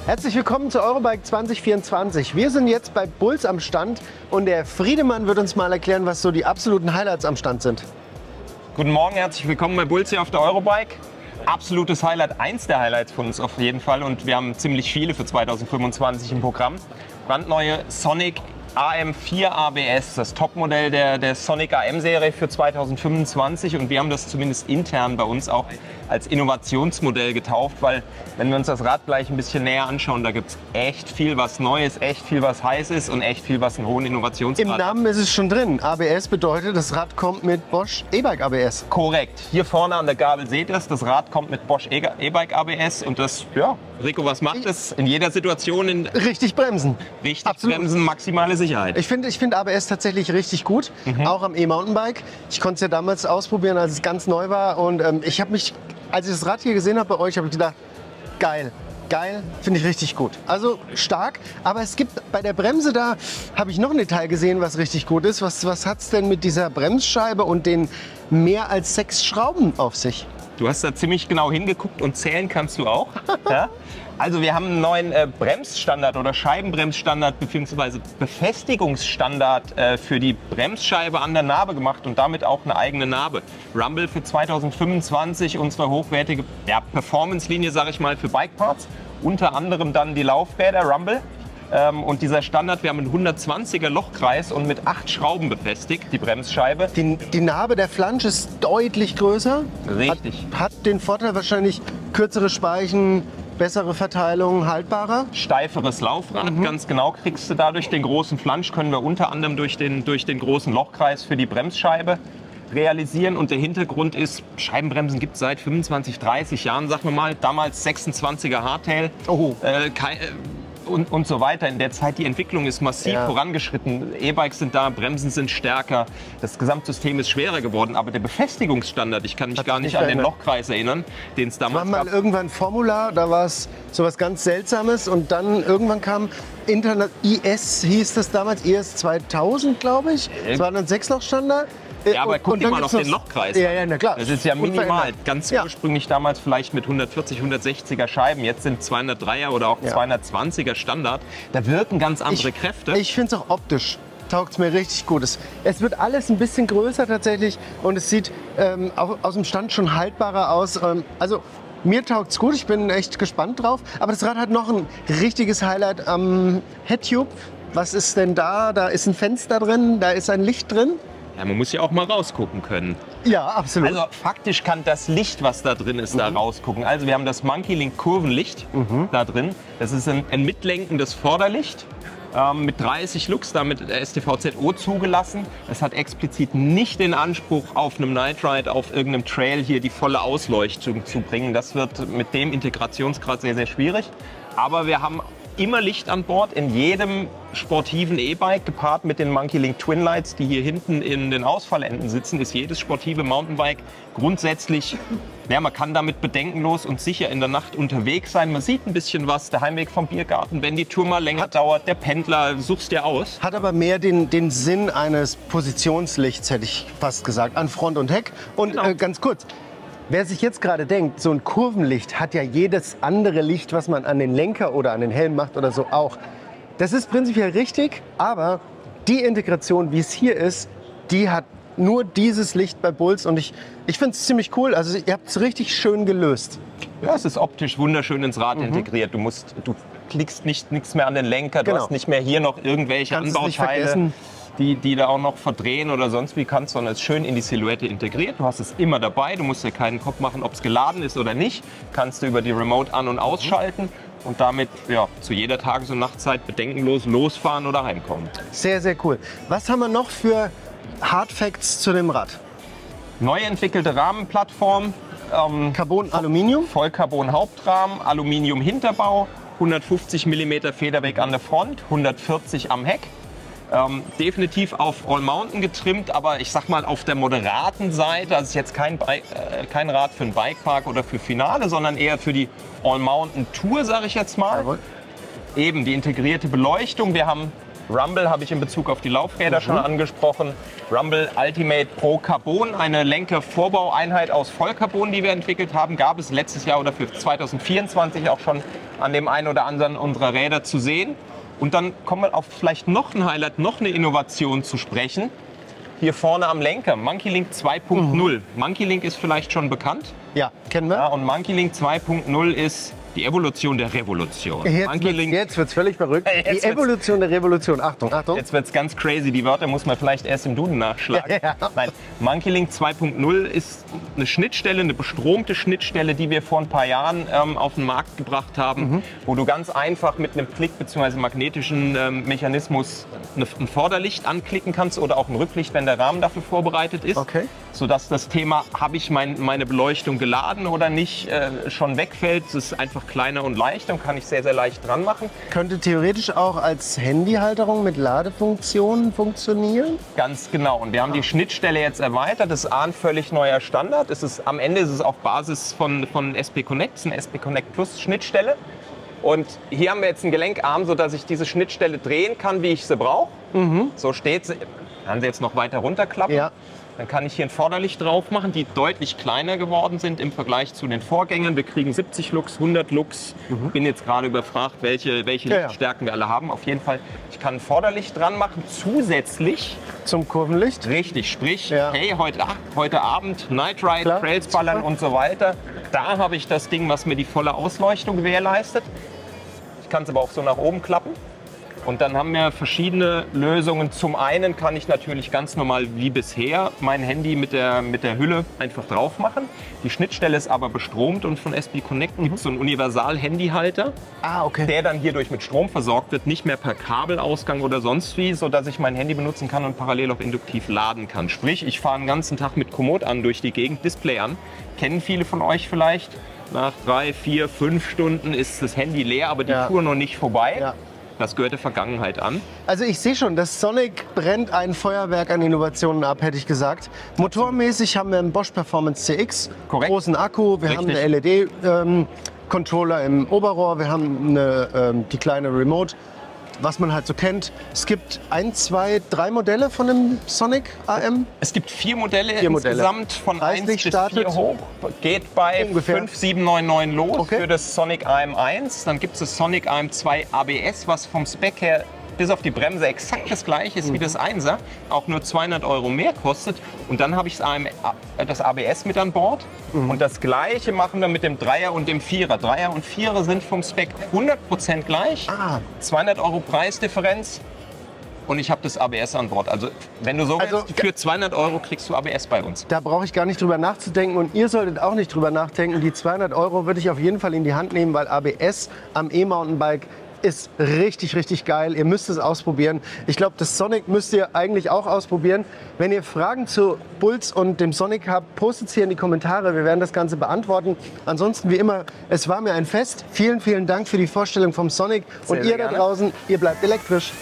Herzlich willkommen zu Eurobike 2024. Wir sind jetzt bei Bulls am Stand und der Friedemann wird uns mal erklären, was so die absoluten Highlights am Stand sind. Guten Morgen, herzlich willkommen bei Bulls hier auf der Eurobike. Absolutes Highlight, eins der Highlights von uns auf jeden Fall, und wir haben ziemlich viele für 2025 im Programm. Brandneue Sonic AM4 ABS, das Topmodell der Sonic AM-Serie für 2025, und wir haben das zumindest intern bei uns auch als Innovationsmodell getauft, weil wenn wir uns das Rad gleich ein bisschen näher anschauen, da gibt es echt viel was Neues, echt viel was heiß ist und echt viel was einen hohen Innovationsgrad hat. Im Namen ist es schon drin. ABS bedeutet, das Rad kommt mit Bosch E-Bike ABS. Korrekt. Hier vorne an der Gabel seht ihr es, das Rad kommt mit Bosch E-Bike ABS, und das, ja, Rico, was macht es? In jeder Situation Richtig bremsen. richtig Absolut. bremsen, maximale Sicherheit. Ich finde ABS tatsächlich richtig gut, auch am E-Mountainbike. Ich konnte es ja damals ausprobieren, als es ganz neu war, und ich habe mich, als ich das Rad hier gesehen habe bei euch, habe ich gedacht, geil. Geil, finde ich richtig gut. Also stark, aber es gibt bei der Bremse, da habe ich noch ein Detail gesehen, was richtig gut ist. Was hat es denn mit dieser Bremsscheibe und den mehr als 6 Schrauben auf sich? Du hast da ziemlich genau hingeguckt, und zählen kannst du auch. Ja? Also wir haben einen neuen Bremsstandard oder Scheibenbremsstandard bzw. Befestigungsstandard für die Bremsscheibe an der Narbe gemacht und damit auch eine eigene Narbe. Rumble für 2025, unsere hochwertige Performance-Linie, sage ich mal, für Bikeparts. Unter anderem dann die Laufräder Rumble. Und dieser Standard, wir haben einen 120er Lochkreis und mit 8 Schrauben befestigt, die Bremsscheibe. Die Narbe der Flansch ist deutlich größer. Richtig. Hat den Vorteil wahrscheinlich kürzere Speichen, bessere Verteilung, haltbarer. Steiferes Laufrad, ganz genau, kriegst du dadurch. Den großen Flansch können wir unter anderem durch den großen Lochkreis für die Bremsscheibe realisieren. Und der Hintergrund ist, Scheibenbremsen gibt es seit 25, 30 Jahren, sagen wir mal. Damals 26er Hardtail. Oh. Und so weiter. In der Zeit, die Entwicklung ist massiv vorangeschritten. E-Bikes sind da, Bremsen sind stärker. Das Gesamtsystem ist schwerer geworden. Aber der Befestigungsstandard, ich kann mich gar nicht an den Lochkreis erinnern, den es damals gab. Mal irgendwann ein Formular, da war es sowas ganz Seltsames. Und dann irgendwann kam Internet, IS hieß das damals, IS 2000, glaube ich. Das war dann ein 6-Loch-Standard. Ja, aber guck dir mal auf den Lochkreis. Ja, na klar. Das ist ja minimal. Ganz ursprünglich damals vielleicht mit 140, 160er Scheiben. Jetzt sind 203er oder auch 220er Standard. Da wirken ganz andere Kräfte. Ich finde es auch optisch. Taugt es mir richtig gut. Es wird alles ein bisschen größer tatsächlich, und es sieht auch aus dem Stand schon haltbarer aus. Also mir taugt es gut, ich bin echt gespannt drauf. Aber das Rad hat noch ein richtiges Highlight am Headtube. Was ist denn da? Da ist ein Fenster drin, da ist ein Licht drin. Ja, man muss ja auch mal rausgucken können. Ja, absolut. Also faktisch kann das Licht, was da drin ist, da rausgucken. Also wir haben das Monkey Link Kurvenlicht da drin. Das ist ein mitlenkendes Vorderlicht mit 30 Lux, damit STVZO zugelassen. Es hat explizit nicht den Anspruch, auf einem Night Ride, auf irgendeinem Trail hier die volle Ausleuchtung zu bringen. Das wird mit dem Integrationsgrad sehr, sehr schwierig. Aber wir haben immer Licht an Bord in jedem sportiven E-Bike, gepaart mit den Monkey Link Twin Lights, die hier hinten in den Ausfallenden sitzen, ist jedes sportive Mountainbike grundsätzlich, man kann damit bedenkenlos und sicher in der Nacht unterwegs sein. Man sieht ein bisschen was, der Heimweg vom Biergarten, wenn die Tour mal länger dauert, der Pendler, suchst dir aus. Hat aber mehr den Sinn eines Positionslichts, hätte ich fast gesagt, an Front und Heck. Und ganz kurz, wer sich jetzt gerade denkt, so ein Kurvenlicht hat ja jedes andere Licht, was man an den Lenker oder an den Helm macht oder so auch. Das ist prinzipiell richtig, aber die Integration, wie es hier ist, die hat nur dieses Licht bei Bulls, und ich finde es ziemlich cool. Also ihr habt es richtig schön gelöst. Ja, es ist optisch wunderschön ins Rad integriert. Du klickst nichts mehr an den Lenker, du hast nicht mehr hier noch irgendwelche Anbauteile, die da auch noch verdrehen oder sonst wie kannst, sondern es ist schön in die Silhouette integriert. Du hast es immer dabei, du musst dir keinen Kopf machen, ob es geladen ist oder nicht. Kannst du über die Remote an- und ausschalten und damit zu jeder Tages- und Nachtzeit bedenkenlos losfahren oder heimkommen. Sehr, sehr cool. Was haben wir noch für Hard Facts zu dem Rad? Neu entwickelte Rahmenplattform. Carbon Aluminium. Vollcarbon Hauptrahmen, Aluminium Hinterbau, 150 mm Federweg an der Front, 140 am Heck. Definitiv auf All-Mountain getrimmt, aber ich sag mal auf der moderaten Seite. Also ist jetzt kein Rad für einen Bikepark oder für Finale, sondern eher für die All-Mountain Tour, sage ich jetzt mal. Jawohl. Eben die integrierte Beleuchtung. Wir haben Rumble habe ich in Bezug auf die Laufräder schon angesprochen. Rumble Ultimate Pro Carbon, eine Lenker-Vorbaueinheit aus Vollcarbon, die wir entwickelt haben. Gab es letztes Jahr oder für 2024 auch schon an dem einen oder anderen unserer Räder zu sehen. Und dann kommen wir auf vielleicht noch ein Highlight, noch eine Innovation zu sprechen. Hier vorne am Lenker, Monkey Link 2.0. Monkey Link ist vielleicht schon bekannt. Ja, kennen wir. Ja, und Monkey Link 2.0 ist die Evolution der Revolution. Jetzt wird es völlig verrückt. Die Evolution der Revolution. Achtung, Achtung. Jetzt wird es ganz crazy. Die Wörter muss man vielleicht erst im Duden nachschlagen. Ja. Nein, Monkey Link 2.0 ist eine Schnittstelle, eine bestromte Schnittstelle, die wir vor ein paar Jahren auf den Markt gebracht haben, wo du ganz einfach mit einem Klick bzw. magnetischen Mechanismus ein Vorderlicht anklicken kannst oder auch ein Rücklicht, wenn der Rahmen dafür vorbereitet ist. Okay. Sodass das Thema, habe ich meine Beleuchtung geladen oder nicht, schon wegfällt. Es ist einfach kleiner und leicht und kann ich sehr, sehr leicht dran machen. Könnte theoretisch auch als Handyhalterung mit Ladefunktionen funktionionieren? Ganz genau. Und wir haben die Schnittstelle jetzt erweitert. Das ist ein völlig neuer Standard. Am Ende ist es auf Basis von SP Connect. Es ist eine SP Connect Plus Schnittstelle. Und hier haben wir jetzt einen Gelenkarm, sodass ich diese Schnittstelle drehen kann, wie ich sie brauche. So steht sie. Kann sie jetzt noch weiter runterklappen. Ja. Dann kann ich hier ein Vorderlicht drauf machen, die deutlich kleiner geworden sind im Vergleich zu den Vorgängern. Wir kriegen 70 Lux, 100 Lux. Bin jetzt gerade überfragt, welche Lichtstärken wir alle haben. Auf jeden Fall, ich kann ein Vorderlicht dran machen, zusätzlich zum Kurvenlicht. Richtig, sprich, hey, heute Abend Night Ride, Trails ballern und so weiter. Da habe ich das Ding, was mir die volle Ausleuchtung gewährleistet. Ich kann es aber auch so nach oben klappen. Und dann haben wir verschiedene Lösungen. Zum einen kann ich natürlich ganz normal wie bisher mein Handy mit der Hülle einfach drauf machen. Die Schnittstelle ist aber bestromt und von SP Connect gibt es so einen Universal-Handyhalter, der dann hierdurch mit Strom versorgt wird, nicht mehr per Kabelausgang oder sonst wie, sodass ich mein Handy benutzen kann und parallel auch induktiv laden kann. Sprich, ich fahre den ganzen Tag mit Komoot an durch die Gegend, Display an. Kennen viele von euch vielleicht. Nach 3, 4, 5 Stunden ist das Handy leer, aber die Tour noch nicht vorbei. Ja. Das gehört der Vergangenheit an. Also ich sehe schon, das Sonic brennt ein Feuerwerk an Innovationen ab, hätte ich gesagt. Motormäßig haben wir einen Bosch Performance CX, großen Akku, wir haben eine LED-Controller im Oberrohr, wir haben die kleine Remote, was man halt so kennt. Es gibt 1, 2, 3 Modelle von dem Sonic AM. Es gibt 4 Modelle insgesamt, von 1 bis 4 hoch. Geht bei 5.799 los für das Sonic AM1. Dann gibt es das Sonic AM2 ABS, was vom Spec her bis auf die Bremse exakt das gleiche ist wie das 1er, auch nur 200 € mehr kostet. Und dann habe ich das ABS mit an Bord. Und das Gleiche machen wir mit dem 3er und dem 4er. 3er und 4er sind vom Spec 100% gleich. 200 € Preisdifferenz. Und ich habe das ABS an Bord. Also wenn du so willst, für 200 € kriegst du ABS bei uns. Da brauche ich gar nicht drüber nachzudenken und ihr solltet auch nicht drüber nachdenken. Die 200 € würde ich auf jeden Fall in die Hand nehmen, weil ABS am E-Mountainbike ist richtig, richtig geil. Ihr müsst es ausprobieren. Ich glaube, das Sonic müsst ihr eigentlich auch ausprobieren. Wenn ihr Fragen zu Bulls und dem Sonic habt, postet es hier in die Kommentare. Wir werden das Ganze beantworten. Ansonsten, wie immer, es war mir ein Fest. Vielen, vielen Dank für die Vorstellung vom Sonic. Und ihr da draußen, ihr bleibt elektrisch.